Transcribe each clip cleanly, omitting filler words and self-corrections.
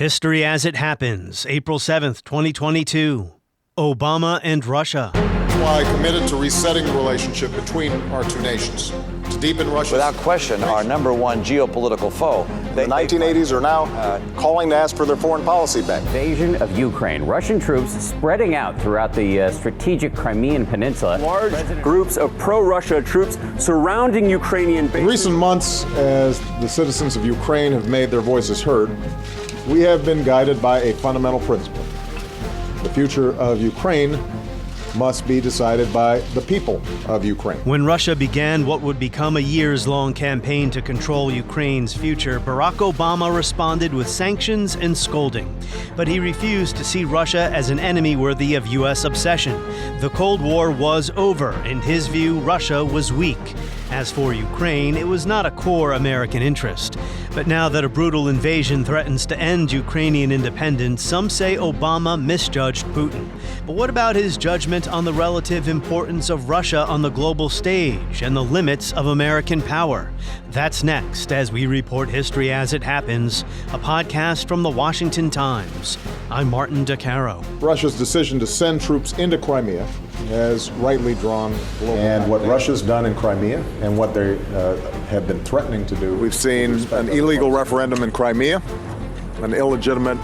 History as it happens, April 7th, 2022. Obama and Russia. Why committed to resetting the relationship between our two nations, to deepen Russia's... Without question, our number one geopolitical foe. The 1980s are now calling to ask for their foreign policy back. Invasion of Ukraine. Russian troops spreading out throughout the strategic Crimean Peninsula. Large groups of pro-Russia troops surrounding Ukrainian bases. In recent months, as the citizens of Ukraine have made their voices heard, we have been guided by a fundamental principle. The future of Ukraine must be decided by the people of Ukraine. When Russia began what would become a years-long campaign to control Ukraine's future, Barack Obama responded with sanctions and scolding. But he refused to see Russia as an enemy worthy of U.S. obsession. The Cold War was over. In his view, Russia was weak. As for Ukraine, it was not a core American interest. But now that a brutal invasion threatens to end Ukrainian independence, some say Obama misjudged Putin. But what about his judgment on the relative importance of Russia on the global stage and the limits of American power? That's next as we report history as it happens, a podcast from the Washington Times. I'm Martin DeCaro. Russia's decision to send troops into Crimea has rightly drawn global attention. What Russia's done in Crimea and what they have been threatening to do. We've seen an illegal referendum in Crimea, an illegitimate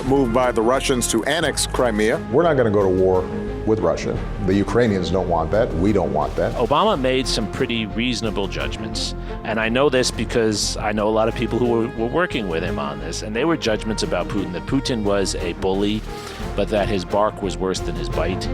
move by the Russians to annex Crimea. We're not going to go to war with Russia. The Ukrainians don't want that. We don't want that. Obama made some pretty reasonable judgments. And I know this because I know a lot of people who were working with him on this. And they were judgments about Putin, that Putin was a bully, but that his bark was worse than his bite.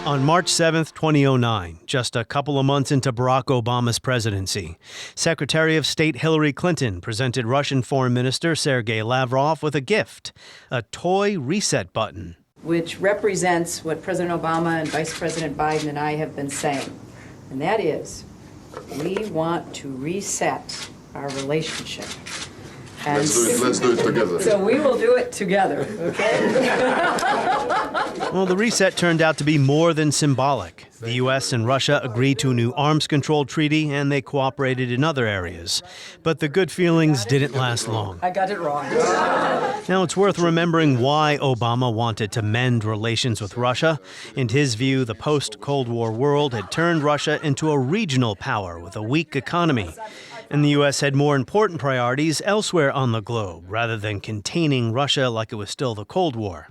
On March 7th, 2009, just a couple of months into Barack Obama's presidency, Secretary of State Hillary Clinton presented Russian Foreign Minister Sergei Lavrov with a gift, a toy reset button. Which represents what President Obama and Vice President Biden and I have been saying. And that is, we want to reset our relationship. Let's do it together. So we will do it together, okay? Well, the reset turned out to be more than symbolic. The U.S. and Russia agreed to a new arms control treaty, and they cooperated in other areas. But the good feelings didn't last long. I got it wrong. Now, it's worth remembering why Obama wanted to mend relations with Russia. In his view, the post-Cold War world had turned Russia into a regional power with a weak economy. And the U.S. had more important priorities elsewhere on the globe, rather than containing Russia like it was still the Cold War.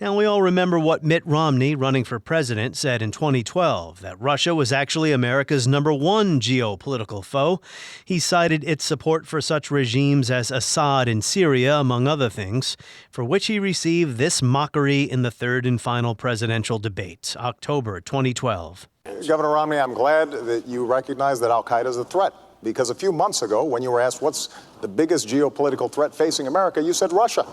Now, we all remember what Mitt Romney, running for president, said in 2012, that Russia was actually America's number one geopolitical foe. He cited its support for such regimes as Assad in Syria, among other things, for which he received this mockery in the third and final presidential debate, October 2012. Governor Romney, I'm glad that you recognize that al-Qaeda is a threat. Because a few months ago, when you were asked what's the biggest geopolitical threat facing America, you said Russia.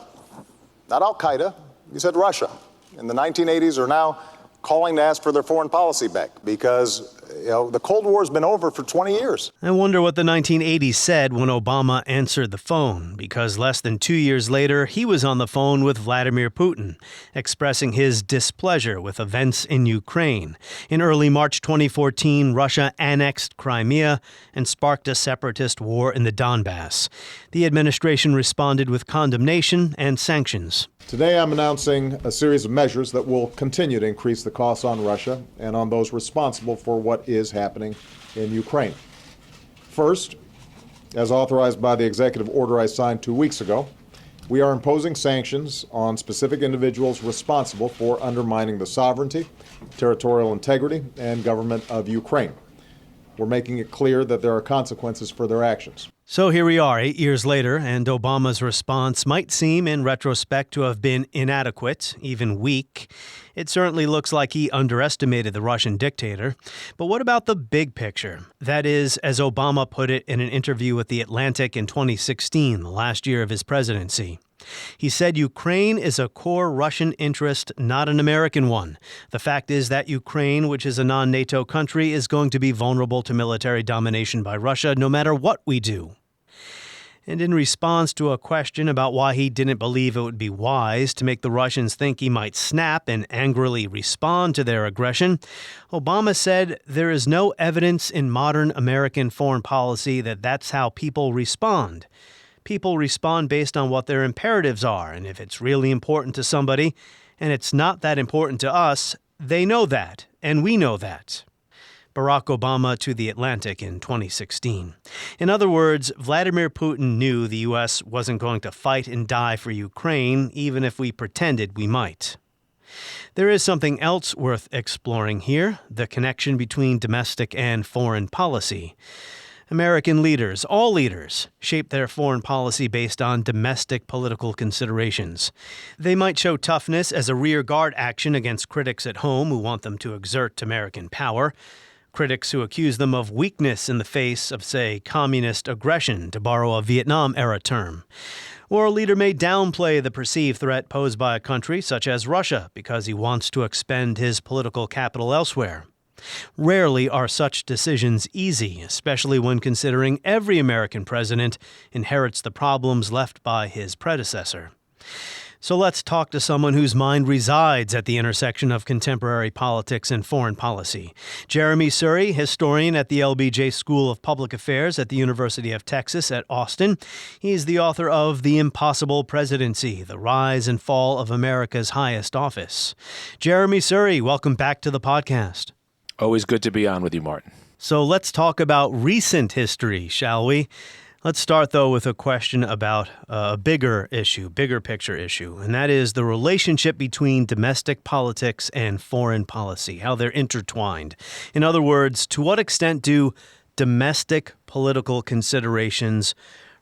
Not al-Qaeda, you said Russia. And the 1980s are now calling to ask for their foreign policy back because, the Cold War has been over for 20 years. I wonder what the 1980s said when Obama answered the phone, because less than 2 years later, he was on the phone with Vladimir Putin, expressing his displeasure with events in Ukraine. In early March 2014, Russia annexed Crimea and sparked a separatist war in the Donbass. The administration responded with condemnation and sanctions. Today, I'm announcing a series of measures that will continue to increase the costs on Russia and on those responsible for what is happening in Ukraine. First, as authorized by the executive order I signed 2 weeks ago, we are imposing sanctions on specific individuals responsible for undermining the sovereignty, territorial integrity, and government of Ukraine. We're making it clear that there are consequences for their actions. So here we are 8 years later, and Obama's response might seem in retrospect to have been inadequate, even weak. It certainly looks like he underestimated the Russian dictator. But what about the big picture? That is, as Obama put it in an interview with The Atlantic in 2016, the last year of his presidency. He said Ukraine is a core Russian interest, not an American one. The fact is that Ukraine, which is a non-NATO country, is going to be vulnerable to military domination by Russia no matter what we do. And in response to a question about why he didn't believe it would be wise to make the Russians think he might snap and angrily respond to their aggression, Obama said there is no evidence in modern American foreign policy that that's how people respond. People respond based on what their imperatives are, and if it's really important to somebody, and it's not that important to us, they know that, and we know that. Barack Obama to The Atlantic in 2016. In other words, Vladimir Putin knew the U.S. wasn't going to fight and die for Ukraine, even if we pretended we might. There is something else worth exploring here, the connection between domestic and foreign policy. American leaders, all leaders, shape their foreign policy based on domestic political considerations. They might show toughness as a rearguard action against critics at home who want them to exert American power, critics who accuse them of weakness in the face of, say, communist aggression, to borrow a Vietnam-era term. Or a leader may downplay the perceived threat posed by a country such as Russia because he wants to expend his political capital elsewhere. Rarely are such decisions easy, especially when considering every American president inherits the problems left by his predecessor. So let's talk to someone whose mind resides at the intersection of contemporary politics and foreign policy. Jeremi Suri, historian at the LBJ School of Public Affairs at the University of Texas at Austin. He's the author of The Impossible Presidency, The Rise and Fall of America's Highest Office. Jeremi Suri, welcome back to the podcast. Always good to be on with you, Martin. So let's talk about recent history, shall we? Let's start, though, with a question about a bigger picture issue, and that is the relationship between domestic politics and foreign policy, how they're intertwined. In other words, to what extent do domestic political considerations,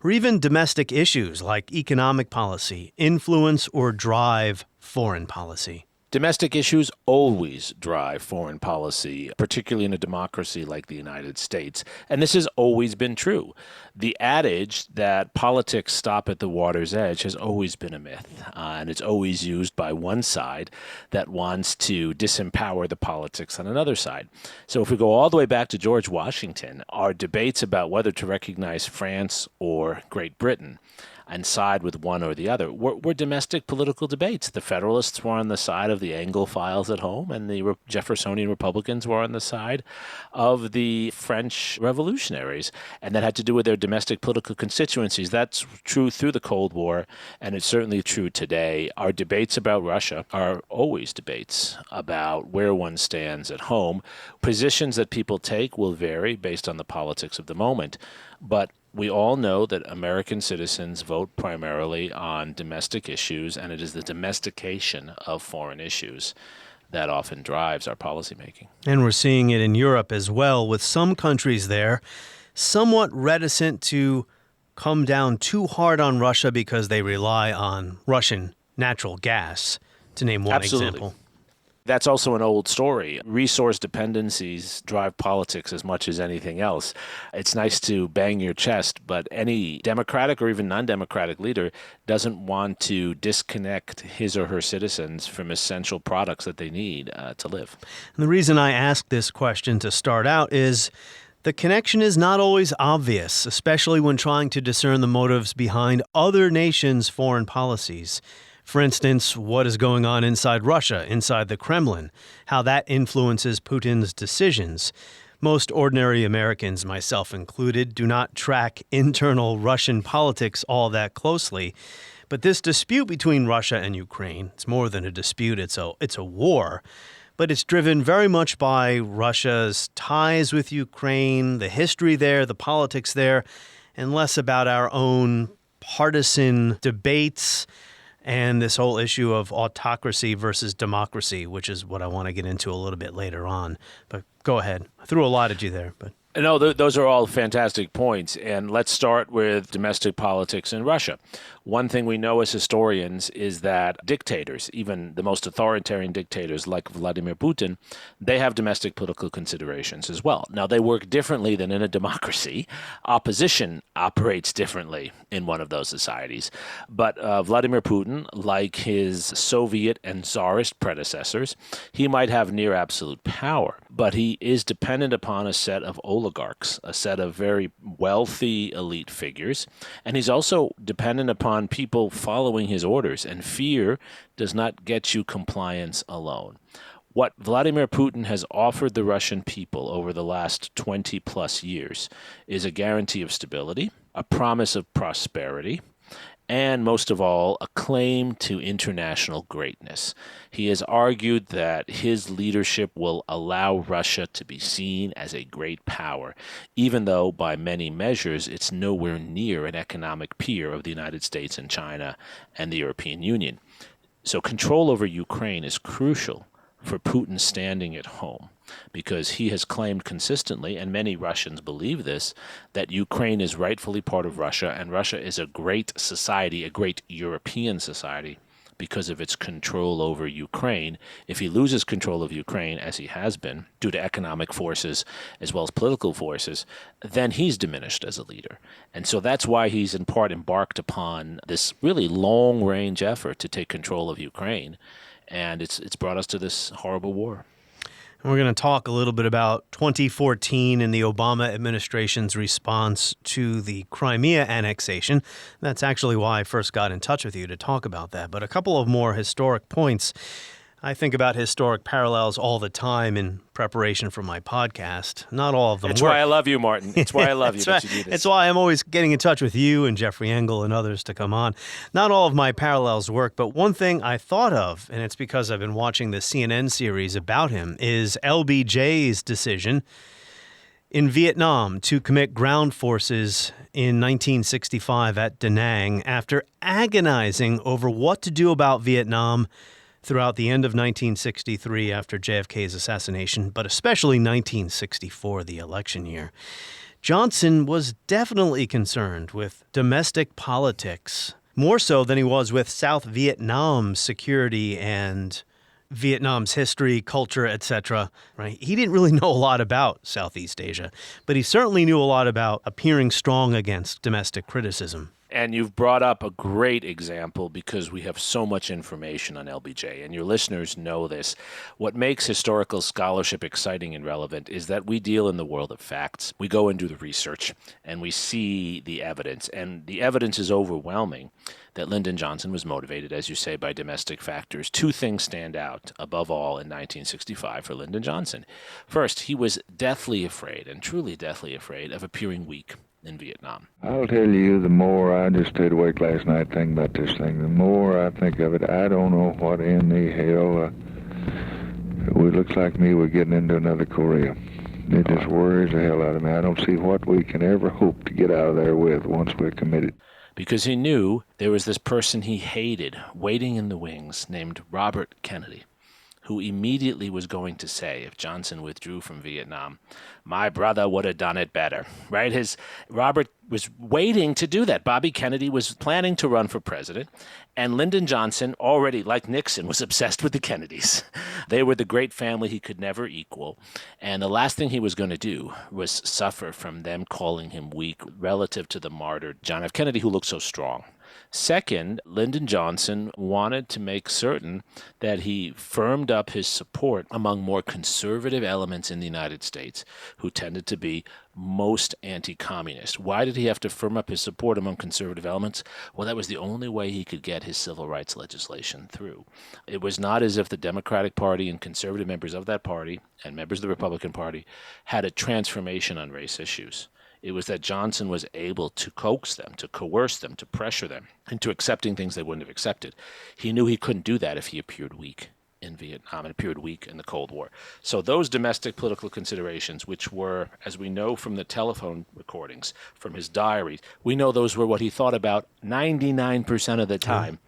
or even domestic issues like economic policy, influence or drive foreign policy? Domestic issues always drive foreign policy, particularly in a democracy like the United States. And this has always been true. The adage that politics stop at the water's edge has always been a myth. And it's always used by one side that wants to disempower the politics on another side. So if we go all the way back to George Washington, our debates about whether to recognize France or Great Britain and side with one or the other were domestic political debates. The Federalists were on the side of the Anglophiles at home, and the Jeffersonian Republicans were on the side of the French revolutionaries. And that had to do with their domestic political constituencies. That's true through the Cold War, and it's certainly true today. Our debates about Russia are always debates about where one stands at home. Positions that people take will vary based on the politics of the moment, but we all know that American citizens vote primarily on domestic issues, and it is the domestication of foreign issues that often drives our policymaking. And we're seeing it in Europe as well, with some countries there somewhat reticent to come down too hard on Russia because they rely on Russian natural gas, to name one example. That's also an old story. Resource dependencies drive politics as much as anything else. It's nice to bang your chest, but any democratic or even non-democratic leader doesn't want to disconnect his or her citizens from essential products that they need to live. And the reason I ask this question to start out is the connection is not always obvious, especially when trying to discern the motives behind other nations' foreign policies. For instance, what is going on inside Russia, inside the Kremlin, how that influences Putin's decisions. Most ordinary Americans, myself included, do not track internal Russian politics all that closely. But this dispute between Russia and Ukraine, it's more than a dispute, it's a war. But it's driven very much by Russia's ties with Ukraine, the history there, the politics there, and less about our own partisan debates and this whole issue of autocracy versus democracy, which is what I want to get into a little bit later on. But go ahead. I threw a lot at you there. But no, those are all fantastic points. And let's start with domestic politics in Russia. One thing we know as historians is that dictators, even the most authoritarian dictators like Vladimir Putin, they have domestic political considerations as well. Now, they work differently than in a democracy. Opposition operates differently in one of those societies. But Vladimir Putin, like his Soviet and Tsarist predecessors, he might have near absolute power, but he is dependent upon a set of oligarchs oligarchs, a set of very wealthy elite figures. And he's also dependent upon people following his orders. And fear does not get you compliance alone. What Vladimir Putin has offered the Russian people over the last 20 plus years is a guarantee of stability, a promise of prosperity, and most of all, a claim to international greatness. He has argued that his leadership will allow Russia to be seen as a great power, even though by many measures it's nowhere near an economic peer of the United States and China and the European Union. So control over Ukraine is crucial for Putin standing at home, because he has claimed consistently, and many Russians believe this, that Ukraine is rightfully part of Russia, and Russia is a great society, a great European society, because of its control over Ukraine. If he loses control of Ukraine, as he has been, due to economic forces as well as political forces, then he's diminished as a leader. And so that's why he's in part embarked upon this really long-range effort to take control of Ukraine. And it's brought us to this horrible war. We're going to talk a little bit about 2014 and the Obama administration's response to the Crimea annexation. That's actually why I first got in touch with you, to talk about that. But a couple of more historic points. I think about historic parallels all the time in preparation for my podcast. Not all of them It's work. why I love you, Martin. It's why I love you that you do this. It's why I'm always getting in touch with you and Jeffrey Engel and others to come on. Not all of my parallels work, but one thing I thought of, and it's because I've been watching the CNN series about him, is LBJ's decision in Vietnam to commit ground forces in 1965 at Da Nang after agonizing over what to do about Vietnam throughout the end of 1963 after JFK's assassination, but especially 1964, the election year. Johnson was definitely concerned with domestic politics, more so than he was with South Vietnam's security and Vietnam's history, culture, etc. Right? He didn't really know a lot about Southeast Asia, but he certainly knew a lot about appearing strong against domestic criticism. And you've brought up a great example because we have so much information on LBJ, and your listeners know this. What makes historical scholarship exciting and relevant is that we deal in the world of facts. We go and do the research, and we see the evidence, and the evidence is overwhelming that Lyndon Johnson was motivated, as you say, by domestic factors. Two things stand out above all in 1965 for Lyndon Johnson. First, he was deathly afraid, and truly deathly afraid, of appearing weak in Vietnam. I'll tell you, the more I just stayed awake last night thinking about this thing, the more I think of it, I don't know what in the hell. It looks like me we're getting into another Korea. It just worries the hell out of me. I don't see what we can ever hope to get out of there with once we're committed. Because he knew there was this person he hated waiting in the wings named Robert Kennedy, who immediately was going to say, if Johnson withdrew from Vietnam, my brother would have done it better, right? Robert was waiting to do that. Bobby Kennedy was planning to run for president, and Lyndon Johnson, already, like Nixon, was obsessed with the Kennedys. They were the great family he could never equal, and the last thing he was going to do was suffer from them calling him weak relative to the martyred John F. Kennedy, who looked so strong. Second, Lyndon Johnson wanted to make certain that he firmed up his support among more conservative elements in the United States who tended to be most anti-communist. Why did he have to firm up his support among conservative elements? Well, that was the only way he could get his civil rights legislation through. It was not as if the Democratic Party and conservative members of that party and members of the Republican Party had a transformation on race issues. It was that Johnson was able to coax them, to coerce them, to pressure them into accepting things they wouldn't have accepted. He knew he couldn't do that if he appeared weak in Vietnam and appeared weak in the Cold War. So those domestic political considerations, which were, as we know from the telephone recordings, from his diary, we know those were what he thought about 99% of the time.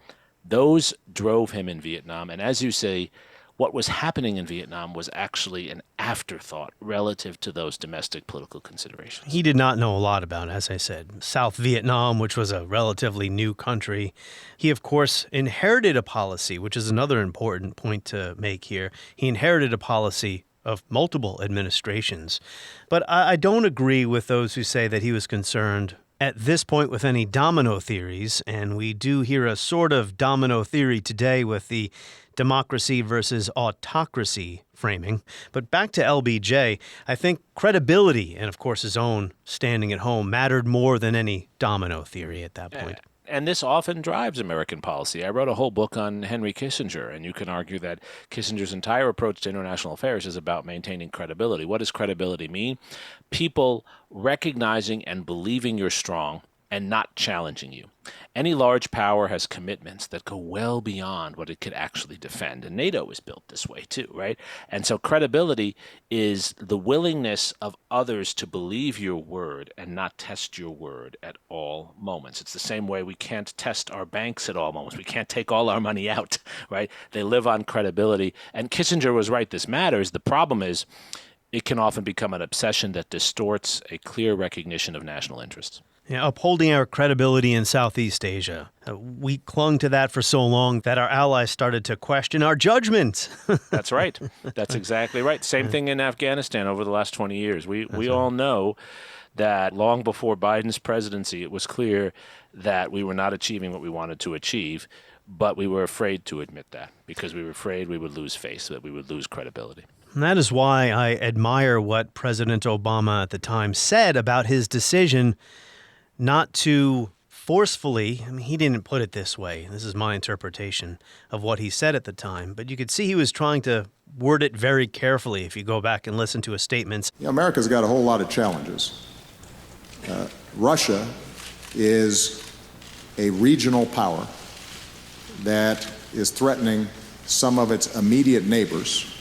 Those drove him in Vietnam. And as you say, what was happening in Vietnam was actually an afterthought relative to those domestic political considerations. He did not know a lot about, as I said, South Vietnam, which was a relatively new country. He, of course, inherited a policy, which is another important point to make here. He inherited a policy of multiple administrations. But I don't agree with those who say that he was concerned at this point with any domino theories, and we do hear a sort of domino theory today with the democracy versus autocracy framing. But back to LBJ, I think credibility and, of course, his own standing at home mattered more than any domino theory at that point. And this often drives American policy. I wrote a whole book on Henry Kissinger, and you can argue that Kissinger's entire approach to international affairs is about maintaining credibility. What does credibility mean? People recognizing and believing you're strong and not challenging you. Any large power has commitments that go well beyond what it could actually defend. And NATO is built this way too, right? And so credibility is the willingness of others to believe your word and not test your word at all moments. It's the same way we can't test our banks at all moments. We can't take all our money out, right? They live on credibility. And Kissinger was right, this matters. The problem is it can often become an obsession that distorts a clear recognition of national interests. Yeah, upholding our credibility in Southeast Asia. We clung to that for so long that our allies started to question our judgment. That's right. That's exactly right. Same thing in Afghanistan over the last 20 years. We all know that long before Biden's presidency, it was clear that we were not achieving what we wanted to achieve, but we were afraid to admit that because we were afraid we would lose face, that we would lose credibility. And that is why I admire what President Obama at the time said about his decision not to forcefully, I mean, he didn't put it this way. This is my interpretation of what he said at the time. But you could see he was trying to word it very carefully if you go back and listen to his statements. Yeah, America's got a whole lot of challenges. Russia is a regional power that is threatening some of its immediate neighbors,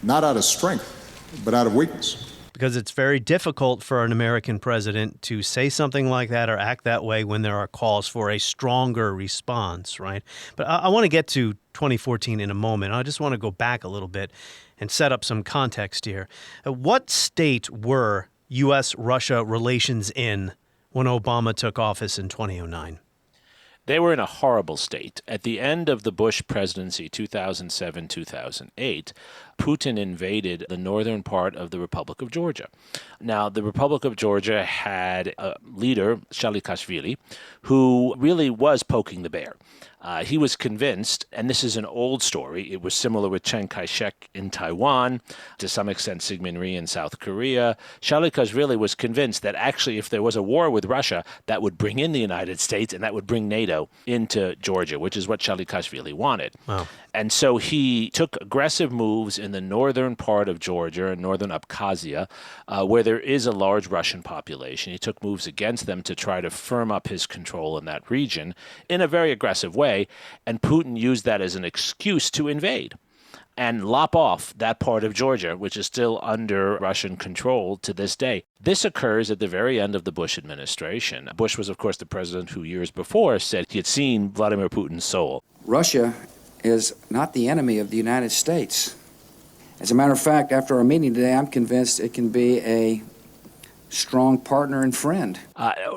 not out of strength, but out of weakness. Because it's very difficult for an American president to say something like that or act that way when there are calls for a stronger response, right? But I want to get to 2014 in a moment. I just want to go back a little bit and set up some context here. What state were U.S.-Russia relations in when Obama took office in 2009? They were in a horrible state. At the end of the Bush presidency, 2007-2008, Putin invaded the northern part of the Republic of Georgia. Now, the Republic of Georgia had a leader, Saakashvili, who really was poking the bear. He was convinced, and this is an old story, it was similar with Chiang Kai-shek in Taiwan, to some extent Syngman Rhee in South Korea. Saakashvili was convinced that actually if there was a war with Russia, that would bring in the United States and that would bring NATO into Georgia, which is what Saakashvili wanted. Wow. And so he took aggressive moves in the northern part of Georgia, northern Abkhazia, where there is a large Russian population. He took moves against them to try to firm up his control in that region in a very aggressive way. And Putin used that as an excuse to invade and lop off that part of Georgia, which is still under Russian control to this day. This occurs at the very end of the Bush administration. Bush was, of course, the president who years before said he had seen Vladimir Putin's soul. Russia is not the enemy of the United States. As a matter of fact, after our meeting today, I'm convinced it can be a strong partner and friend.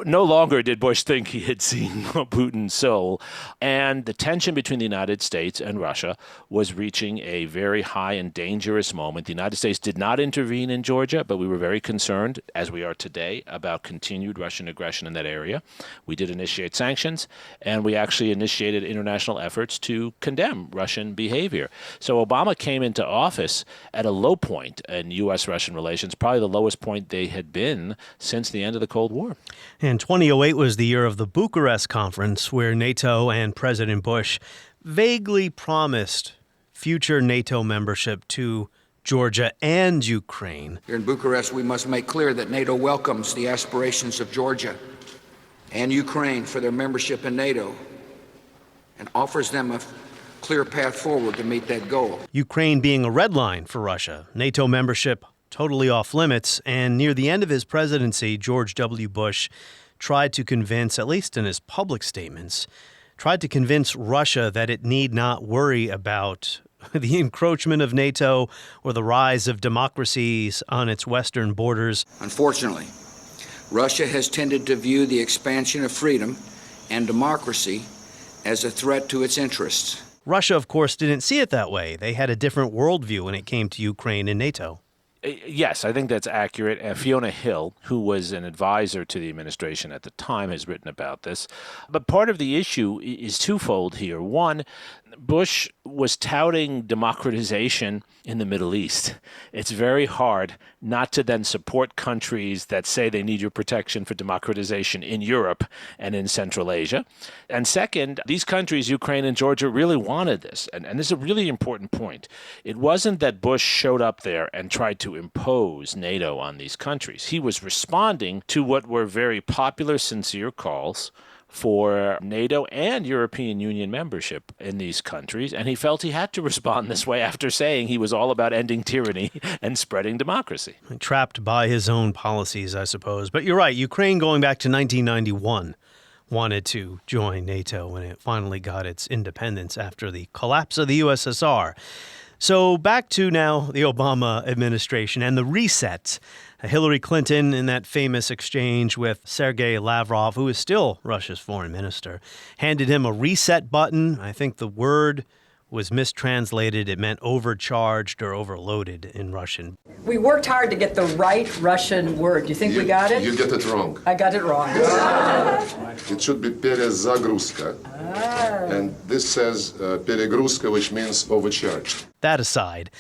No longer did Bush think he had seen Putin's soul. And the tension between the United States and Russia was reaching a very high and dangerous moment. The United States did not intervene in Georgia, but we were very concerned, as we are today, about continued Russian aggression in that area. We did initiate sanctions, and we actually initiated international efforts to condemn Russian behavior. So Obama came into office at a low point in U.S.-Russian relations, probably the lowest point they had been since the end of the Cold War. And 2008 was the year of the Bucharest Conference, where NATO and President Bush vaguely promised future NATO membership to Georgia and Ukraine. Here in Bucharest, we must make clear that NATO welcomes the aspirations of Georgia and Ukraine for their membership in NATO and offers them a clear path forward to meet that goal. Ukraine being a red line for Russia, NATO membership totally off limits, and near the end of his presidency, George W. Bush tried to convince, at least in his public statements, tried to convince Russia that it need not worry about the encroachment of NATO or the rise of democracies on its western borders. Unfortunately, Russia has tended to view the expansion of freedom and democracy as a threat to its interests. Russia, of course, didn't see it that way. They had a different worldview when it came to Ukraine and NATO. Yes, I think that's accurate. Fiona Hill, who was an advisor to the administration at the time, has written about this. But part of the issue is twofold here. One, Bush was touting democratization in the Middle East. It's very hard not to then support countries that say they need your protection for democratization in Europe and in Central Asia. And second, these countries, Ukraine and Georgia, really wanted this. And this is a really important point. It wasn't that Bush showed up there and tried to impose NATO on these countries. He was responding to what were very popular, sincere calls for NATO and European Union membership in these countries, and he felt he had to respond this way after saying he was all about ending tyranny and spreading democracy. Trapped by his own policies, I suppose. But you're right, Ukraine, going back to 1991, wanted to join NATO when it finally got its independence after the collapse of the USSR. So back to now the Obama administration and the reset. Hillary Clinton, in that famous exchange with Sergei Lavrov, who is still Russia's foreign minister, handed him a reset button. I think the word was mistranslated. It meant overcharged or overloaded in Russian. We worked hard to get the right Russian word. Do you think we got it? You get it wrong. I got it wrong. It should be перезагрузка. And this says перегрузка, which means overcharged. That aside,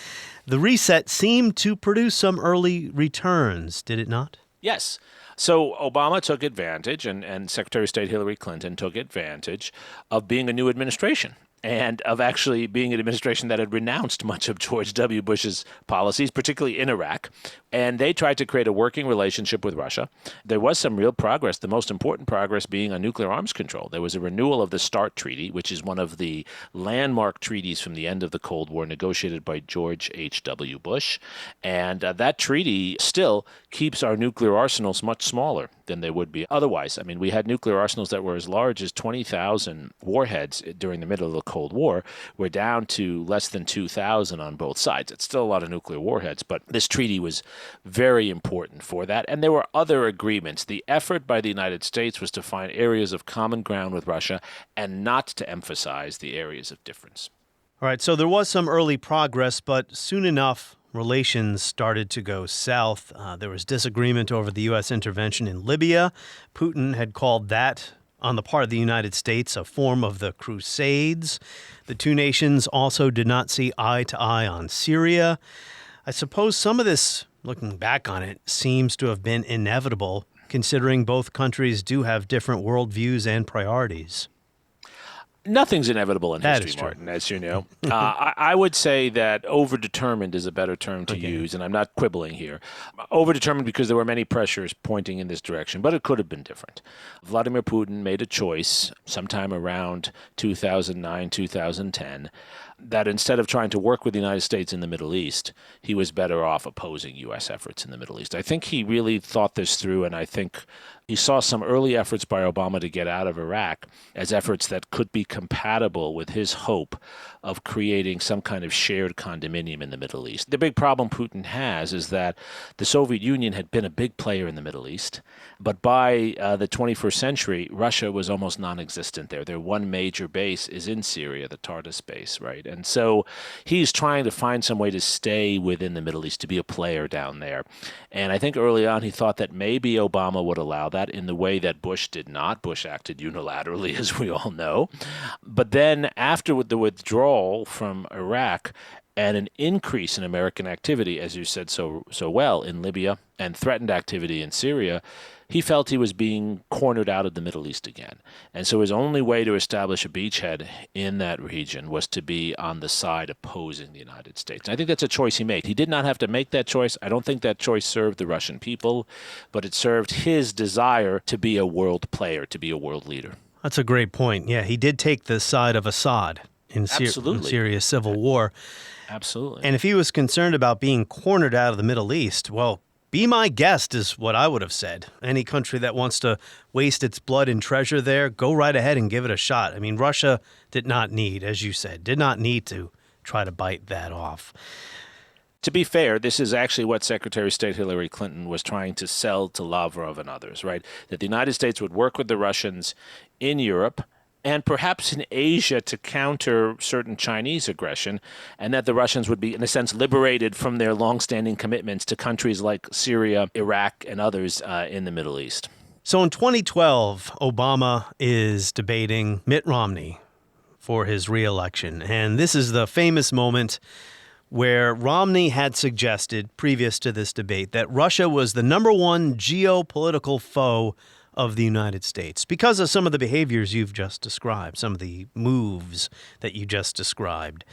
the reset seemed to produce some early returns, did it not? Yes. So Obama took advantage, and Secretary of State Hillary Clinton took advantage of being a new administration and of actually being an administration that had renounced much of George W. Bush's policies, particularly in Iraq. And they tried to create a working relationship with Russia. There was some real progress, the most important progress being on nuclear arms control. There was a renewal of the START Treaty, which is one of the landmark treaties from the end of the Cold War negotiated by George H.W. Bush. And that treaty still keeps our nuclear arsenals much smaller than they would be otherwise. I mean, we had nuclear arsenals that were as large as 20,000 warheads during the middle of the Cold War. We're down to less than 2,000 on both sides. It's still a lot of nuclear warheads, but this treaty was very important for that. And there were other agreements. The effort by the United States was to find areas of common ground with Russia and not to emphasize the areas of difference. All right, so there was some early progress, but soon enough, relations started to go south. There was disagreement over the U.S. intervention in Libya. Putin had called that, on the part of the United States, a form of the Crusades. The two nations also did not see eye to eye on Syria. I suppose some of this, looking back on it, seems to have been inevitable, considering both countries do have different worldviews and priorities. Nothing's inevitable in history, Martin, as you know. I would say that overdetermined is a better term to use, and I'm not quibbling here. Overdetermined because there were many pressures pointing in this direction, but it could have been different. Vladimir Putin made a choice sometime around 2009, 2010, that instead of trying to work with the United States in the Middle East, he was better off opposing U.S. efforts in the Middle East. I think he really thought this through, and I think he saw some early efforts by Obama to get out of Iraq as efforts that could be compatible with his hope of creating some kind of shared condominium in the Middle East. The big problem Putin has is that the Soviet Union had been a big player in the Middle East, but by the 21st century, Russia was almost non-existent there. Their one major base is in Syria, the Tartus base, right? And so he's trying to find some way to stay within the Middle East, to be a player down there. And I think early on he thought that maybe Obama would allow that in the way that Bush did not. Bush acted unilaterally, as we all know. But then after the withdrawal from Iraq and an increase in American activity, as you said so well, in Libya and threatened activity in Syria, he felt he was being cornered out of the Middle East again. And so his only way to establish a beachhead in that region was to be on the side opposing the United States. And I think that's a choice he made. He did not have to make that choice. I don't think that choice served the Russian people, but it served his desire to be a world player, to be a world leader. That's a great point. Yeah, he did take the side of Assad in Syria's civil war. Absolutely. And if he was concerned about being cornered out of the Middle East, well, be my guest is what I would have said. Any country that wants to waste its blood and treasure there, go right ahead and give it a shot. I mean, Russia did not need, as you said, did not need to try to bite that off. To be fair, this is actually what Secretary of State Hillary Clinton was trying to sell to Lavrov and others, right? That the United States would work with the Russians in Europe and perhaps in Asia to counter certain Chinese aggression, and that the Russians would be, in a sense, liberated from their longstanding commitments to countries like Syria, Iraq, and others in the Middle East. So in 2012, Obama is debating Mitt Romney for his reelection, and this is the famous moment where Romney had suggested, previous to this debate, that Russia was the number one geopolitical foe of the United States because of some of the behaviors you've just described, some of the moves that you just described.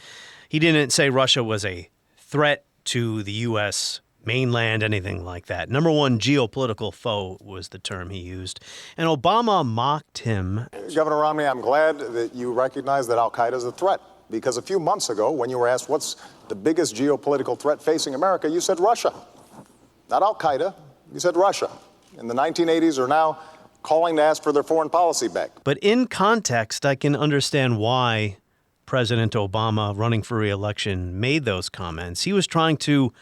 He didn't say Russia was a threat to the U.S. mainland, anything like that. Number one geopolitical foe was the term he used. And Obama mocked him. Governor Romney, I'm glad that you recognize that al-Qaeda is a threat, because a few months ago, when you were asked what's the biggest geopolitical threat facing America, you said Russia. Not al-Qaeda, you said Russia. In the 1980s are now calling to ask for their foreign policy back. But in context, I can understand why President Obama, running for re-election, made those comments. He was trying to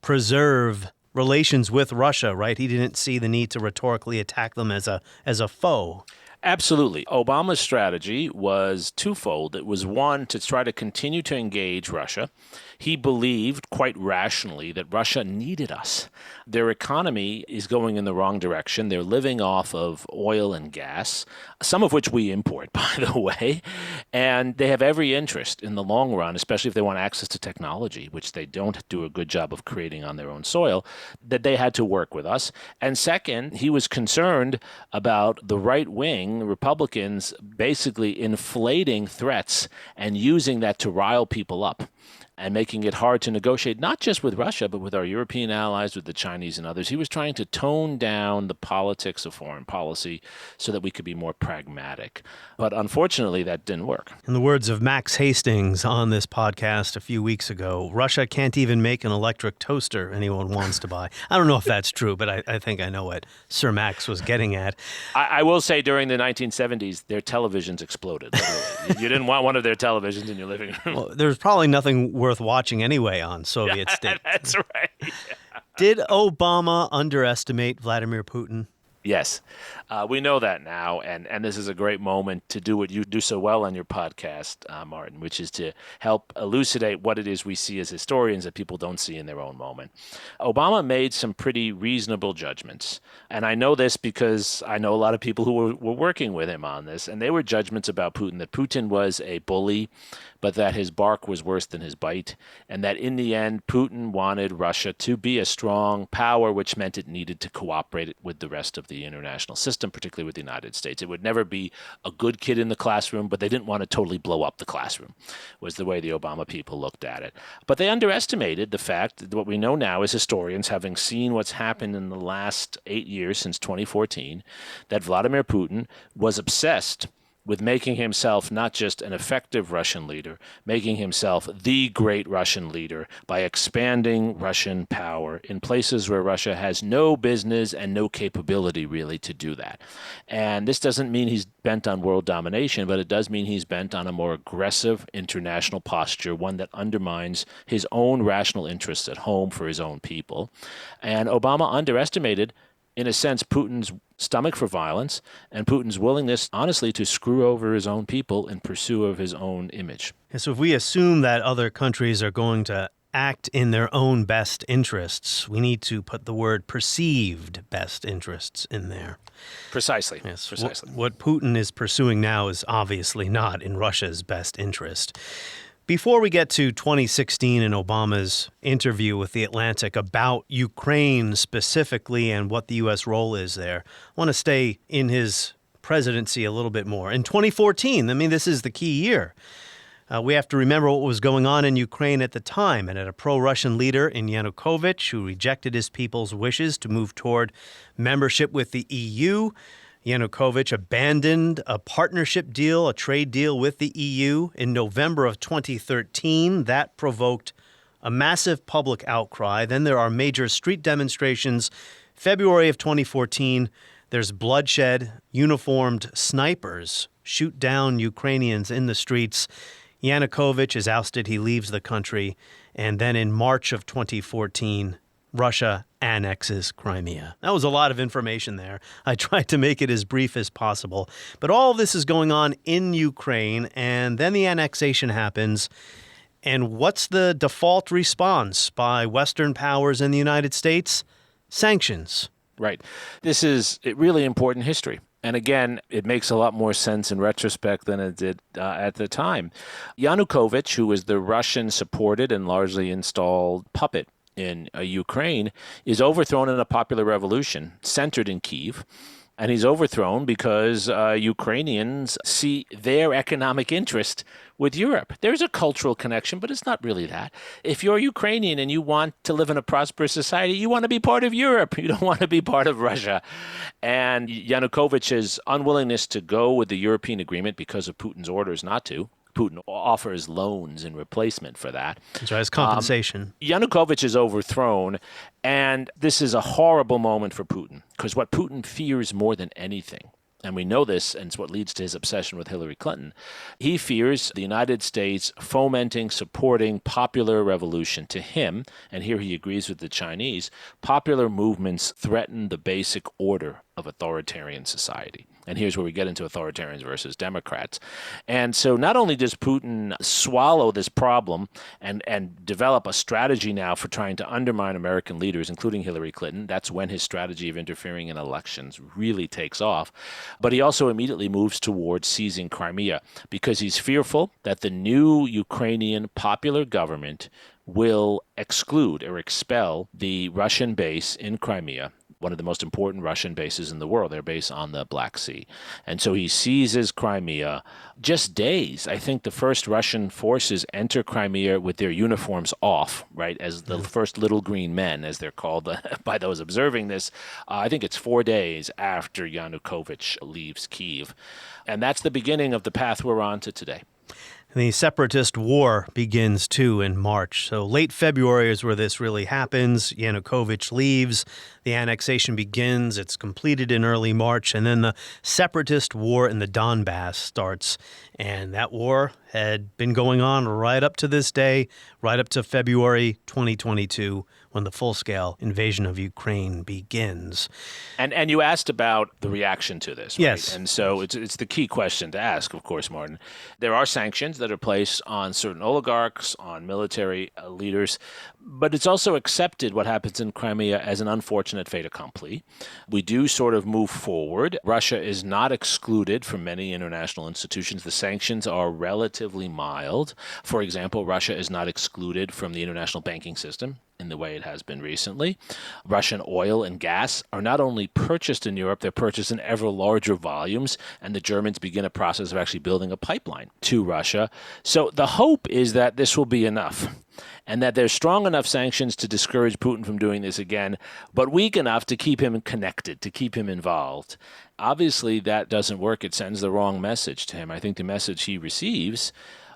preserve relations with Russia, right? He didn't see the need to rhetorically attack them as a foe. Absolutely. Obama's strategy was twofold. It was, one, to try to continue to engage Russia. He believed, quite rationally, that Russia needed us. Their economy is going in the wrong direction. They're living off of oil and gas, some of which we import, by the way. And they have every interest in the long run, especially if they want access to technology, which they don't do a good job of creating on their own soil, that they had to work with us. And second, he was concerned about the right wing, Republicans, basically inflating threats and using that to rile people up and making it hard to negotiate, not just with Russia, but with our European allies, with the Chinese and others. He was trying to tone down the politics of foreign policy so that we could be more pragmatic. But unfortunately, that didn't work. In the words of Max Hastings on this podcast a few weeks ago, Russia can't even make an electric toaster anyone wants to buy. I don't know if that's true, but I think I know what Sir Max was getting at. I will say during the 1970s, their televisions exploded, literally. You didn't want one of their televisions in your living room. Well, there's probably nothing worth watching anyway on Soviet state. That's right. Yeah. Did Obama underestimate Vladimir Putin? Yes, we know that now, and this is a great moment to do what you do so well on your podcast, Martin, which is to help elucidate what it is we see as historians that people don't see in their own moment. Obama made some pretty reasonable judgments, and I know this because I know a lot of people who were working with him on this, and they were judgments about Putin, that Putin was a bully, but that his bark was worse than his bite, and that in the end, Putin wanted Russia to be a strong power, which meant it needed to cooperate with the rest of the international system, particularly with the United States. It would never be a good kid in the classroom, but they didn't want to totally blow up the classroom, was the way the Obama people looked at it. But they underestimated the fact that what we know now as historians, having seen what's happened in the last 8 years since 2014, that Vladimir Putin was obsessed with making himself not just an effective Russian leader, making himself the great Russian leader by expanding Russian power in places where Russia has no business and no capability really to do that. And this doesn't mean he's bent on world domination, but it does mean he's bent on a more aggressive international posture, one that undermines his own rational interests at home for his own people. And Obama underestimated, in a sense, Putin's stomach for violence and Putin's willingness, honestly, to screw over his own people in pursuit of his own image. And so if we assume that other countries are going to act in their own best interests, we need to put the word perceived best interests in there. Precisely. Yes. Precisely. What Putin is pursuing now is obviously not in Russia's best interest. Before we get to 2016 and Obama's interview with The Atlantic about Ukraine specifically and what the U.S. role is there, I want to stay in his presidency a little bit more. In 2014, I mean, this is the key year. We have to remember what was going on in Ukraine at the time, and had a pro-Russian leader in Yanukovych who rejected his people's wishes to move toward membership with the EU. Yanukovych abandoned a partnership deal, a trade deal with the EU in November of 2013. That provoked a massive public outcry. Then there are major street demonstrations. February of 2014, there's bloodshed. Uniformed snipers shoot down Ukrainians in the streets. Yanukovych is ousted. He leaves the country. And then in March of 2014, Russia annexes Crimea. That was a lot of information there. I tried to make it as brief as possible. But all of this is going on in Ukraine, and then the annexation happens. And what's the default response by Western powers in the United States? Sanctions. Right. This is really important history. And again, it makes a lot more sense in retrospect than it did at the time. Yanukovych, who was the Russian-supported and largely installed puppet in Ukraine, is overthrown in a popular revolution centered in Kyiv. And he's overthrown because Ukrainians see their economic interest with Europe. There's a cultural connection, but it's not really that. If you're Ukrainian and you want to live in a prosperous society, you want to be part of Europe. You don't want to be part of Russia. And Yanukovych's unwillingness to go with the European agreement because of Putin's orders not to. Putin offers loans in replacement for that. So as compensation. Yanukovych is overthrown, and this is a horrible moment for Putin, because what Putin fears more than anything, and we know this, and it's what leads to his obsession with Hillary Clinton, he fears the United States fomenting, supporting popular revolution. To him, and here he agrees with the Chinese, popular movements threaten the basic order of authoritarian society. And here's where we get into authoritarians versus Democrats. And so not only does Putin swallow this problem and develop a strategy now for trying to undermine American leaders, including Hillary Clinton, that's when his strategy of interfering in elections really takes off, but he also immediately moves towards seizing Crimea because he's fearful that the new Ukrainian popular government will exclude or expel the Russian base in Crimea, one of the most important Russian bases in the world. They're based on the Black Sea. And so he seizes Crimea just days. I think the first Russian forces enter Crimea with their uniforms off, right, as the first little green men, as they're called by those observing this. I think it's 4 days after Yanukovych leaves Kyiv. And that's the beginning of the path we're on to today. The Separatist War begins, too, in March. So late February is where this really happens. Yanukovych leaves. The annexation begins. It's completed in early March. And then the Separatist War in the Donbass starts. And that war had been going on right up to this day, right up to February 2022, when the full-scale invasion of Ukraine begins. And you asked about the reaction to this, right? Yes. And so it's the key question to ask, of course, Martin. There are sanctions that are placed on certain oligarchs, on military leaders, but it's also accepted what happens in Crimea as an unfortunate fait accompli. We do sort of move forward. Russia is not excluded from many international institutions. The sanctions are relatively mild. For example, Russia is not excluded from the international banking system in the way it has been recently. Russian oil and gas are not only purchased in Europe, they're purchased in ever larger volumes, and the Germans begin a process of actually building a pipeline to Russia. So the hope is that this will be enough, and that there's strong enough sanctions to discourage Putin from doing this again, but weak enough to keep him connected, to keep him involved. Obviously, that doesn't work. It sends the wrong message to him. I think the message he receives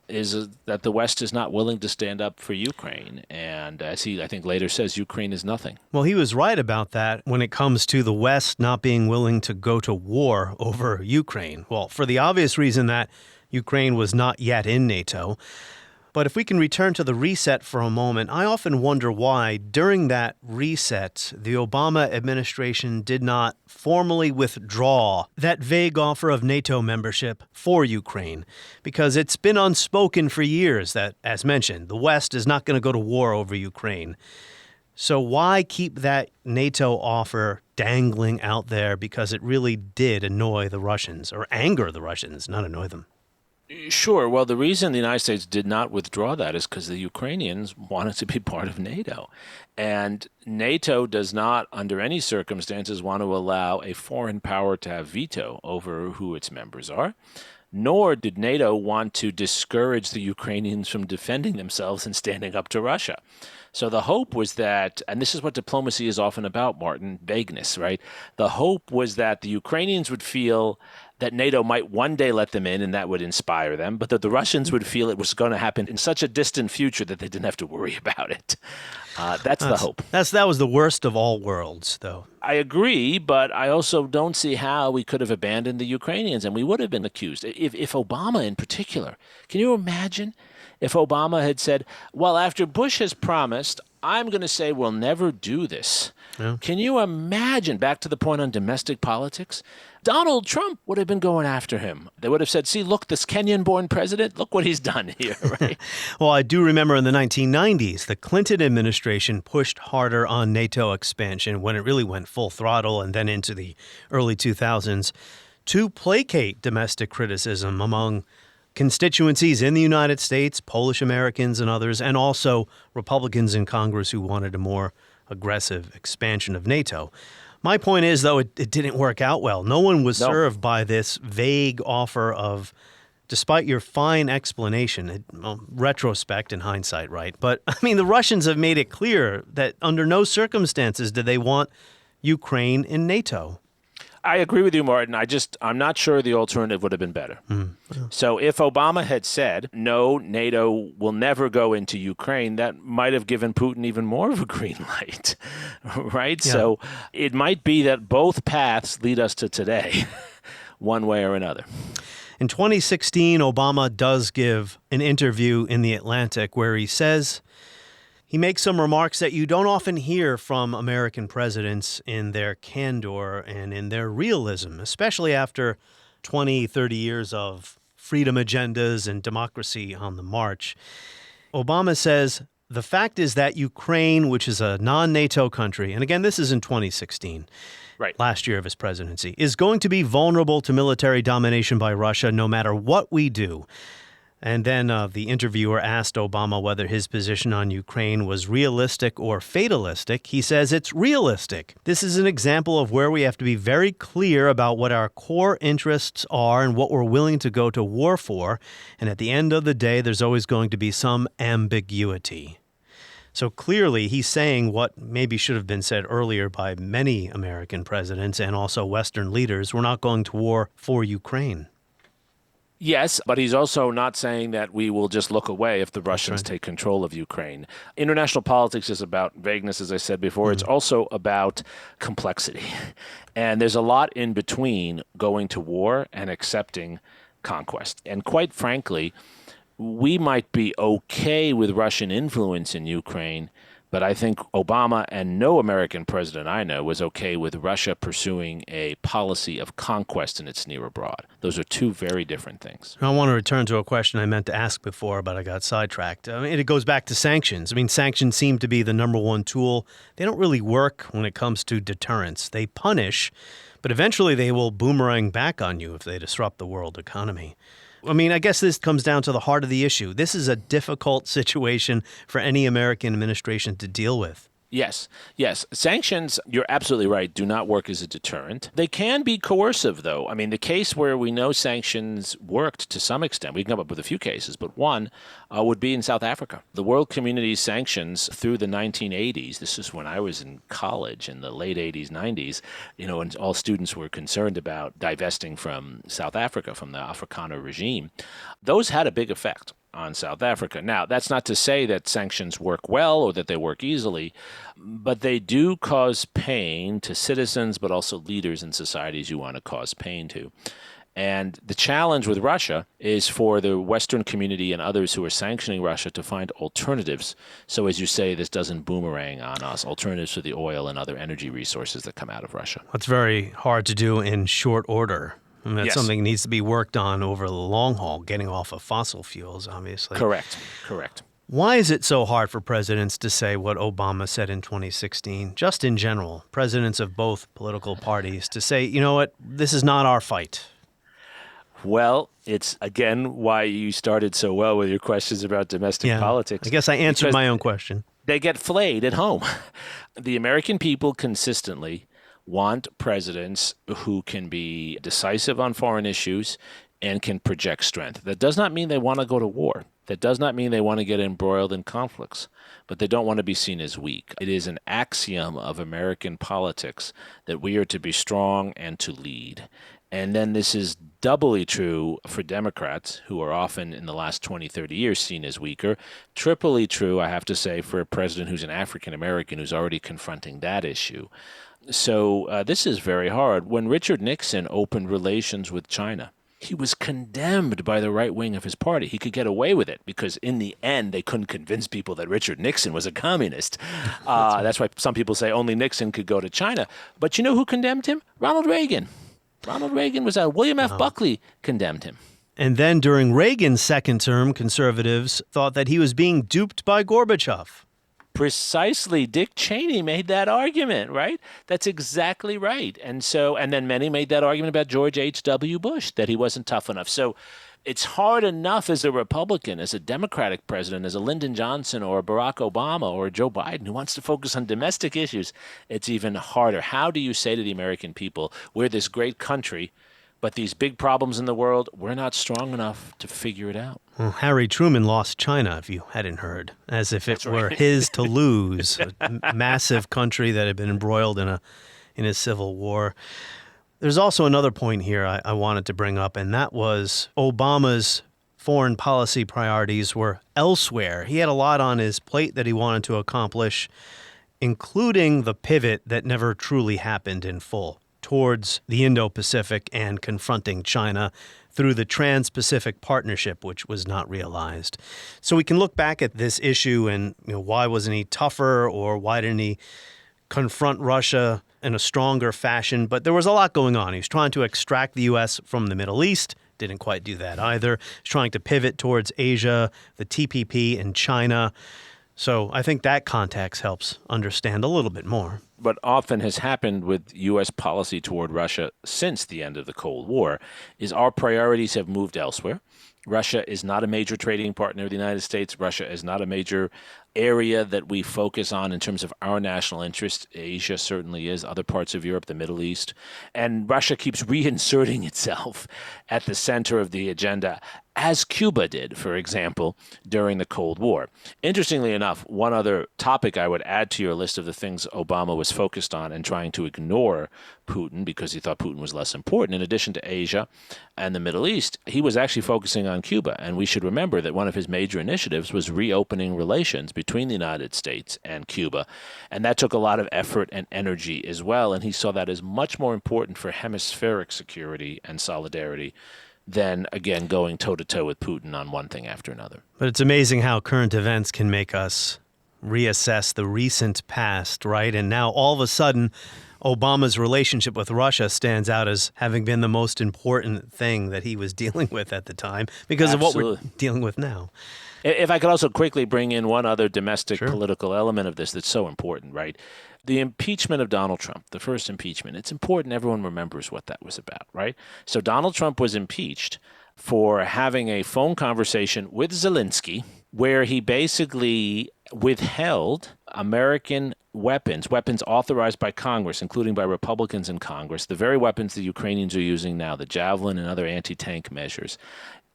is that the West is not willing to stand up for Ukraine. And as he, I think, later says, Ukraine is nothing. Well, he was right about that when it comes to the West not being willing to go to war over Ukraine. Well, for the obvious reason that Ukraine was not yet in NATO. But if we can return to the reset for a moment, I often wonder why, during that reset, the Obama administration did not formally withdraw that vague offer of NATO membership for Ukraine. Because it's been unspoken for years that, as mentioned, the West is not going to go to war over Ukraine. So why keep that NATO offer dangling out there? Because it really did annoy the Russians, or anger the Russians, not annoy them. Sure. Well, the reason the United States did not withdraw that is because the Ukrainians wanted to be part of NATO. And NATO does not, under any circumstances, want to allow a foreign power to have veto over who its members are. Nor did NATO want to discourage the Ukrainians from defending themselves and standing up to Russia. So the hope was that, and this is what diplomacy is often about, Martin, vagueness, right? The hope was that the Ukrainians would feel that NATO might one day let them in and that would inspire them, but that the Russians would feel it was going to happen in such a distant future that they didn't have to worry about it. That's the hope. That was the worst of all worlds, though. I agree, but I also don't see how we could have abandoned the Ukrainians, and we would have been accused. If Obama in particular, can you imagine if Obama had said, well, after Bush has promised, I'm going to say we'll never do this. Yeah. Can you imagine, back to the point on domestic politics, Donald Trump would have been going after him. They would have said, see, look, this Kenyan-born president, look what he's done here, right? Well, I do remember in the 1990s, the Clinton administration pushed harder on NATO expansion when it really went full throttle and then into the early 2000s to placate domestic criticism among constituencies in the United States, Polish Americans and others, and also Republicans in Congress who wanted a more aggressive expansion of NATO. My point is, though, it didn't work out well. No one was served by this vague offer of, despite your fine explanation, retrospect and hindsight, right? But, I mean, the Russians have made it clear that under no circumstances do they want Ukraine in NATO. I agree with you, Martin. I'm not sure the alternative would have been better. So if Obama had said, no, NATO will never go into Ukraine, that might have given Putin even more of a green light, right? Yeah. So it might be that both paths lead us to today, one way or another. In 2016, Obama does give an interview in The Atlantic where he makes some remarks that you don't often hear from American presidents in their candor and in their realism, especially after 20, 30 years of freedom agendas and democracy on the march. Obama says, the fact is that Ukraine, which is a non-NATO country, and again, this is in 2016, right, last year of his presidency, is going to be vulnerable to military domination by Russia no matter what we do. And then the interviewer asked Obama whether his position on Ukraine was realistic or fatalistic. He says it's realistic. This is an example of where we have to be very clear about what our core interests are and what we're willing to go to war for. And at the end of the day, there's always going to be some ambiguity. So clearly, he's saying what maybe should have been said earlier by many American presidents and also Western leaders. We're not going to war for Ukraine. Yes, but he's also not saying that we will just look away if the Russians take control of Ukraine. International politics is about vagueness, as I said before. It's also about complexity. And there's a lot in between going to war and accepting conquest. And quite frankly, we might be okay with Russian influence in Ukraine, but I think Obama and no American president I know was okay with Russia pursuing a policy of conquest in its near abroad. Those are two very different things. I want to return to a question I meant to ask before, but I got sidetracked. I mean, it goes back to sanctions. I mean, sanctions seem to be the number one tool. They don't really work when it comes to deterrence. They punish, but eventually they will boomerang back on you if they disrupt the world economy. I mean, I guess this comes down to the heart of the issue. This is a difficult situation for any American administration to deal with. Yes. Sanctions, you're absolutely right, do not work as a deterrent. They can be coercive, though. I mean, the case where we know sanctions worked to some extent, we can come up with a few cases, but one would be in South Africa. The world community's sanctions through the 1980s, this is when I was in college in the late 80s, 90s, and all students were concerned about divesting from South Africa, from the Afrikaner regime. Those had a big effect on South Africa. Now, that's not to say that sanctions work well or that they work easily, but they do cause pain to citizens, but also leaders in societies you want to cause pain to. And the challenge with Russia is for the Western community and others who are sanctioning Russia to find alternatives. So as you say, this doesn't boomerang on us, alternatives to the oil and other energy resources that come out of Russia. It's very hard to do in short order. I mean, that's something that needs to be worked on over the long haul, getting off of fossil fuels, obviously. Correct. Why is it so hard for presidents to say what Obama said in 2016, just in general, presidents of both political parties, to say, you know what, this is not our fight? Well, it's, again, why you started so well with your questions about domestic politics. I guess I answered my own question. They get flayed at home. The American people consistently want presidents who can be decisive on foreign issues and can project strength. That does not mean they want to go to war. That does not mean they want to get embroiled in conflicts, but they don't want to be seen as weak. It is an axiom of American politics that we are to be strong and to lead. And then this is doubly true for Democrats, who are often in the last 20, 30 years seen as weaker. Triply true, I have to say, for a president who's an African American who's already confronting that issue. So this is very hard. When Richard Nixon opened relations with China, he was condemned by the right wing of his party. He could get away with it because in the end, they couldn't convince people that Richard Nixon was a communist. That's why some people say only Nixon could go to China. But you know who condemned him? Ronald Reagan. Ronald Reagan was out. William F. Buckley condemned him. And then during Reagan's second term, conservatives thought that he was being duped by Gorbachev. Precisely. Dick Cheney made that argument, right? That's exactly right. And then many made that argument about George H.W. Bush, that he wasn't tough enough. So it's hard enough as a Republican, as a Democratic president, as a Lyndon Johnson or a Barack Obama or Joe Biden who wants to focus on domestic issues. It's even harder. How do you say to the American people, we're this great country, but these big problems in the world, we're not strong enough to figure it out? Well, Harry Truman lost China, if you hadn't heard, as if it were his to lose. A massive country that had been embroiled in a civil war. There's also another point here I wanted to bring up, and that was Obama's foreign policy priorities were elsewhere. He had a lot on his plate that he wanted to accomplish, including the pivot that never truly happened in full towards the Indo-Pacific and confronting China through the Trans-Pacific Partnership, which was not realized. So we can look back at this issue and why wasn't he tougher, or why didn't he confront Russia in a stronger fashion? But there was a lot going on. He was trying to extract the U.S. from the Middle East. Didn't quite do that either. He's trying to pivot towards Asia, the TPP, and China. So I think that context helps understand a little bit more. What often has happened with U.S. policy toward Russia since the end of the Cold War is our priorities have moved elsewhere. Russia is not a major trading partner of the United States. Russia is not a major area that we focus on in terms of our national interest. Asia certainly is, other parts of Europe, the Middle East. And Russia keeps reinserting itself at the center of the agenda, as Cuba did, for example, during the Cold War. Interestingly enough, one other topic I would add to your list of the things Obama was focused on and trying to ignore Putin because he thought Putin was less important, in addition to Asia and the Middle East, he was actually focusing on Cuba. And we should remember that one of his major initiatives was reopening relations between the United States and Cuba. And that took a lot of effort and energy as well. And he saw that as much more important for hemispheric security and solidarity than, again, going toe-to-toe with Putin on one thing after another. But it's amazing how current events can make us reassess the recent past, right? And now all of a sudden, Obama's relationship with Russia stands out as having been the most important thing that he was dealing with at the time because of what we're dealing with now. If I could also quickly bring in one other domestic political element of this that's so important, right? The impeachment of Donald Trump, the first impeachment, it's important everyone remembers what that was about, right? So Donald Trump was impeached for having a phone conversation with Zelensky where he basically withheld American weapons authorized by Congress, including by Republicans in Congress, the very weapons the Ukrainians are using now, the Javelin and other anti-tank measures,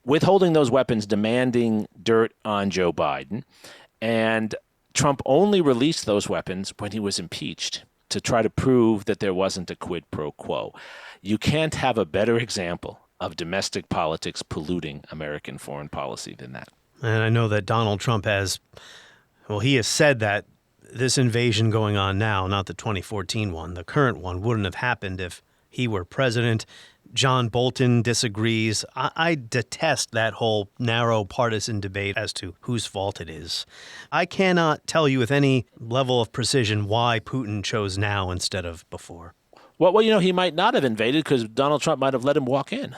withholding those weapons, demanding dirt on Joe Biden. And Trump only released those weapons when he was impeached to try to prove that there wasn't a quid pro quo. You can't have a better example of domestic politics polluting American foreign policy than that. And I know that Donald Trump has said that this invasion going on now, not the 2014 one, the current one, wouldn't have happened if he were president. John Bolton disagrees. I detest that whole narrow partisan debate as to whose fault it is. I cannot tell you with any level of precision why Putin chose now instead of before. Well, he might not have invaded because Donald Trump might have let him walk in.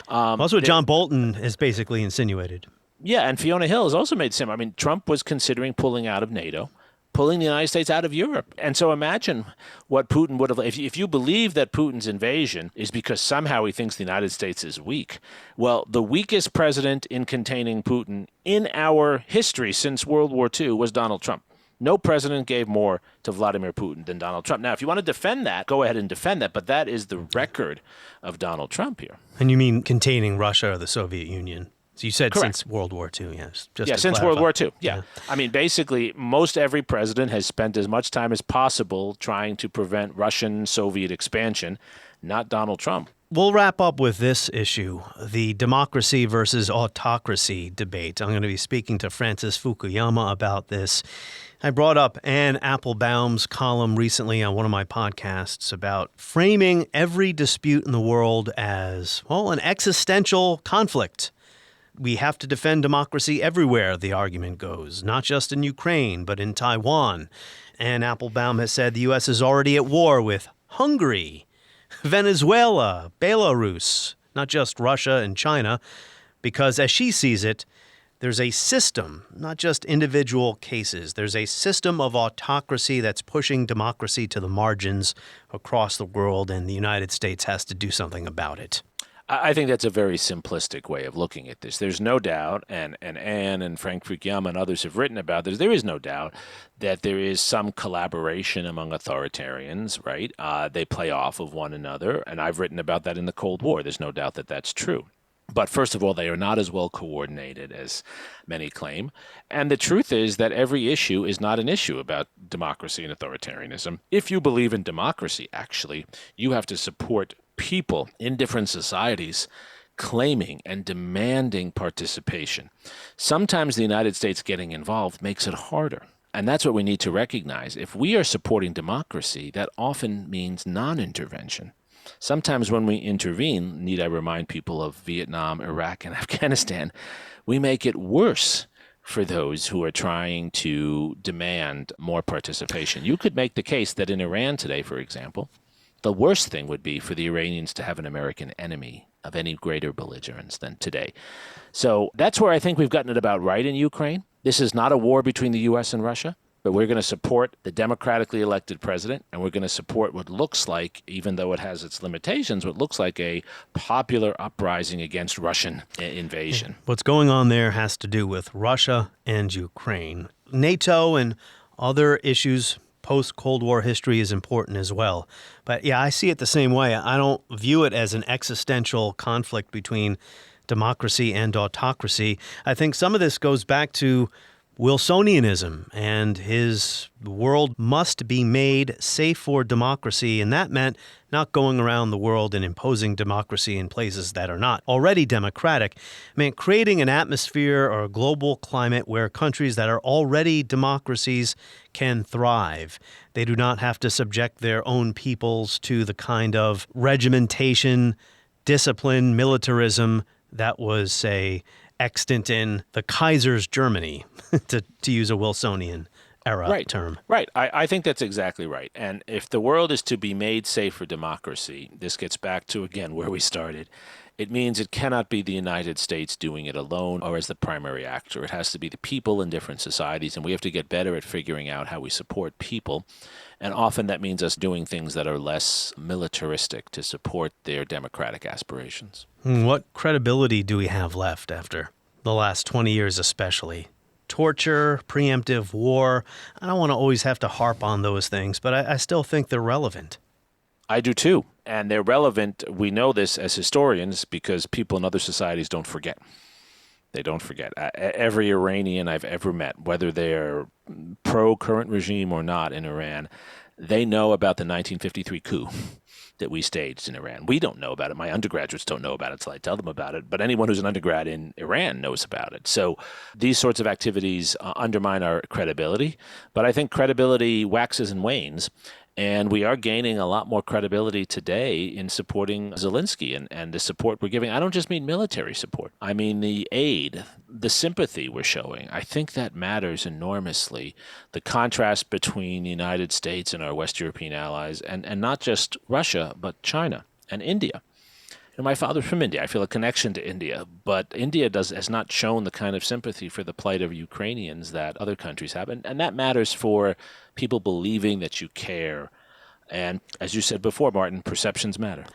That's what John Bolton has basically insinuated. Yeah, and Fiona Hill has also made similar. I mean, Trump was considering pulling out of NATO, pulling the United States out of Europe. And so imagine what Putin would have... If you believe that Putin's invasion is because somehow he thinks the United States is weak, well, the weakest president in containing Putin in our history since World War II was Donald Trump. No president gave more to Vladimir Putin than Donald Trump. Now, if you want to defend that, go ahead and defend that, but that is the record of Donald Trump here. And you mean containing Russia or the Soviet Union? So you said Correct. Since World War II, yes. Since World War II, yeah. I mean, basically, most every president has spent as much time as possible trying to prevent Russian Soviet expansion. not Donald Trump. We'll wrap up with this issue, the democracy versus autocracy debate. I'm going to be speaking to Francis Fukuyama about this. I brought up Anne Applebaum's column recently on one of my podcasts about framing every dispute in the world as, well, an existential conflict. We have to defend democracy everywhere, the argument goes, not just in Ukraine, but in Taiwan. Anne Applebaum has said the U.S. is already at war with Hungary, Venezuela, Belarus, not just Russia and China, because as she sees it, there's a system, not just individual cases. There's a system of autocracy that's pushing democracy to the margins across the world, and the United States has to do something about it. I think that's a very simplistic way of looking at this. There's no doubt, and Anne and Frank Fukuyama and others have written about this, there is no doubt that there is some collaboration among authoritarians, right? They play off of one another, and I've written about that in the Cold War. There's no doubt that that's true. But first of all, they are not as well coordinated as many claim. And the truth is that every issue is not an issue about democracy and authoritarianism. If you believe in democracy, actually, you have to support people in different societies claiming and demanding participation. Sometimes the United States getting involved makes it harder. And that's what we need to recognize. If we are supporting democracy, that often means non-intervention. Sometimes when we intervene, need I remind people of Vietnam, Iraq, and Afghanistan, we make it worse for those who are trying to demand more participation. You could make the case that in Iran today, for example, the worst thing would be for the Iranians to have an American enemy of any greater belligerence than today. So that's where I think we've gotten it about right in Ukraine. This is not a war between the U.S. and Russia, but we're going to support the democratically elected president, and we're going to support what looks like, even though it has its limitations, what looks like a popular uprising against Russian invasion. What's going on there has to do with Russia and Ukraine. NATO and other issues post-Cold War history is important as well. But yeah, I see it the same way. I don't view it as an existential conflict between democracy and autocracy. I think some of this goes back to Wilsonianism and his world must be made safe for democracy, and that meant not going around the world and imposing democracy in places that are not already democratic. It meant creating an atmosphere or a global climate where countries that are already democracies can thrive. They do not have to subject their own peoples to the kind of regimentation, discipline, militarism that was, say, extant in the Kaiser's Germany, to use a Wilsonian era term. Right. I think that's exactly right. And if the world is to be made safe for democracy, this gets back to, again, where we started. It means it cannot be the United States doing it alone or as the primary actor. It has to be the people in different societies, and we have to get better at figuring out how we support people. And often that means us doing things that are less militaristic to support their democratic aspirations. What credibility do we have left after the last 20 years especially? Torture, preemptive war. I don't want to always have to harp on those things, but I still think they're relevant. I do too. And they're relevant. We know this as historians because people in other societies don't forget. They don't forget. Every Iranian I've ever met, whether they're pro-current regime or not in Iran, they know about the 1953 coup that we staged in Iran. We don't know about it. My undergraduates don't know about it until I tell them about it. But anyone who's an undergrad in Iran knows about it. So these sorts of activities undermine our credibility. But I think credibility waxes and wanes. And we are gaining a lot more credibility today in supporting Zelensky and the support we're giving. I don't just mean military support. I mean the aid, the sympathy we're showing. I think that matters enormously. The contrast between the United States and our West European allies, and not just Russia, but China and India. And my father's from India. I feel a connection to India. But India has not shown the kind of sympathy for the plight of Ukrainians that other countries have. And that matters for people believing that you care. And as you said before, Martin, perceptions matter.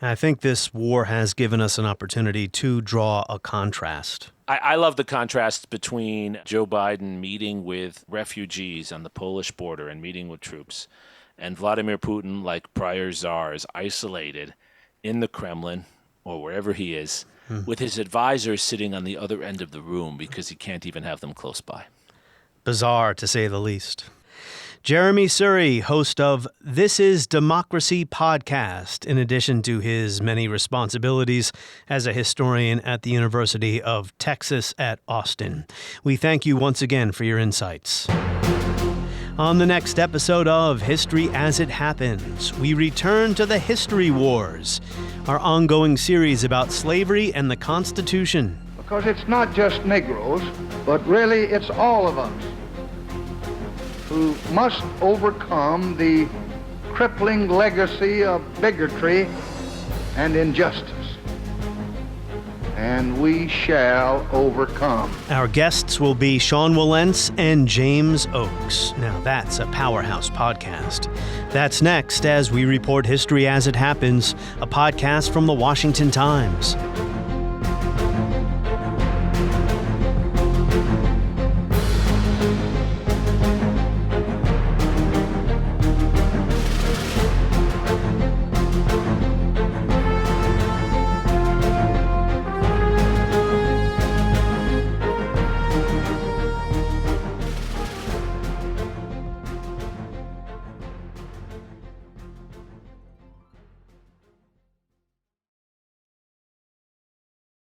I think this war has given us an opportunity to draw a contrast. I love the contrast between Joe Biden meeting with refugees on the Polish border and meeting with troops, and Vladimir Putin, like prior czars, isolated in the Kremlin or wherever he is, with his advisors sitting on the other end of the room because he can't even have them close by. Bizarre, to say the least. Jeremi Suri, host of This Is Democracy podcast, in addition to his many responsibilities as a historian at the University of Texas at Austin. We thank you once again for your insights. On the next episode of History as It Happens, we return to the History Wars, our ongoing series about slavery and the Constitution. Because it's not just Negroes, but really it's all of us who must overcome the crippling legacy of bigotry and injustice. And we shall overcome. Our guests will be Sean Wilentz and James Oakes. Now that's a powerhouse podcast. That's next as we report History as It Happens, a podcast from the Washington Times.